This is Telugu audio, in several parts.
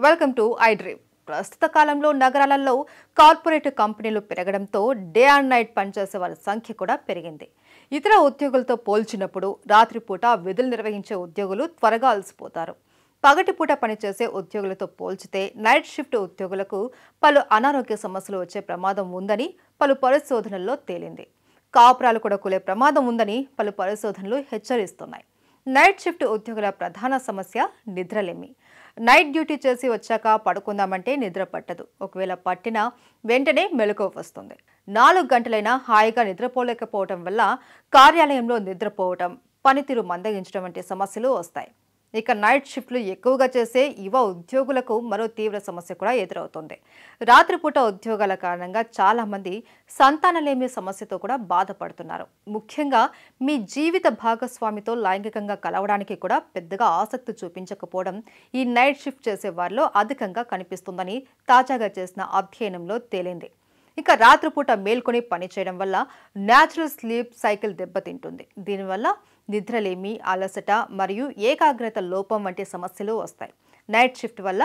Welcome to iDream. ప్రస్తుత కాలంలో నగరాలలో కార్పొరేట్ కంపెనీలు పెరగడంతో డే అండ్ నైట్ పనిచేసే వారి సంఖ్య కూడా పెరిగింది. ఇతర ఉద్యోగులతో పోల్చినప్పుడు రాత్రిపూట విధులు నిర్వహించే ఉద్యోగులు త్వరగా అలసిపోతారు. పగటిపూట పనిచేసే ఉద్యోగులతో పోల్చితే నైట్ షిఫ్ట్ ఉద్యోగులకు పలు అనారోగ్య సమస్యలు వచ్చే ప్రమాదం ఉందని పలు పరిశోధనల్లో తేలింది. కాపురాలు కూడా కూలే ప్రమాదం ఉందని పలు పరిశోధనలు హెచ్చరిస్తున్నాయి. నైట్ షిఫ్ట్ ఉద్యోగుల ప్రధాన సమస్య నిద్రలేమి. నైట్ డ్యూటీ చేసి వచ్చాక పడుకుందామంటే నిద్ర పట్టదు. ఒకవేళ పట్టినా వెంటనే మెలకువ వస్తుంది. 4 గంటలైనా హాయిగా నిద్రపోలేకపోవడం వల్ల కార్యాలయంలో నిద్రపోవటం, పనితీరు మందగించడం వంటి సమస్యలు వస్తాయి. ఇక నైట్ షిఫ్ట్లు ఎక్కువగా చేసే యువ ఉద్యోగులకు మరో తీవ్ర సమస్య కూడా ఎదురవుతుంది. రాత్రిపూట ఉద్యోగాల కారణంగా చాలా మంది సంతానలేమి సమస్యతో కూడా బాధపడుతున్నారు. ముఖ్యంగా మీ జీవిత భాగస్వామితో లైంగికంగా కలవడానికి కూడా పెద్దగా ఆసక్తి చూపించకపోవడం ఈ నైట్ షిఫ్ట్ చేసే వారిలో అధికంగా కనిపిస్తుందని తాజాగా చేసిన అధ్యయనంలో తేలింది. ఇక రాత్రిపూట మేల్కొని పనిచేయడం వల్ల న్యాచురల్ స్లీప్ సైకిల్ దెబ్బతింటుంది. దీనివల్ల నిద్రలేమి, అలసట మరియు ఏకాగ్రత లోపం వంటి సమస్యలు వస్తాయి. నైట్ షిఫ్ట్ వల్ల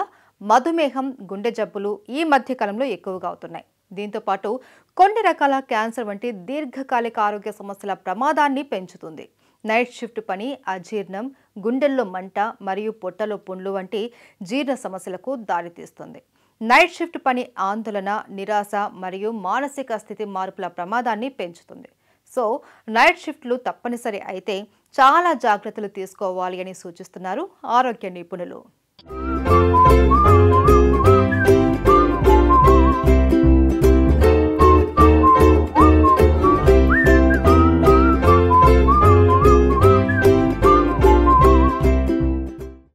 మధుమేహం, గుండె జబ్బులు ఈ మధ్య కాలంలో ఎక్కువగా అవుతున్నాయి. దీంతో పాటు కొన్ని రకాల క్యాన్సర్ వంటి దీర్ఘకాలిక ఆరోగ్య సమస్యల ప్రమాదాన్ని పెంచుతుంది. నైట్ షిఫ్ట్ పని అజీర్ణం, గుండెల్లో మంట మరియు పొట్టలో పుండ్లు వంటి జీర్ణ సమస్యలకు దారితీస్తుంది. నైట్ షిఫ్ట్ పని ఆందోళన, నిరాశ మరియు మానసిక స్థితి మార్పుల ప్రమాదాన్ని పెంచుతుంది. సో నైట్ షిఫ్ట్లు తప్పనిసరి అయితే చాలా జాగ్రత్తలు తీసుకోవాలి అని సూచిస్తున్నారు ఆరోగ్య నిపుణులు.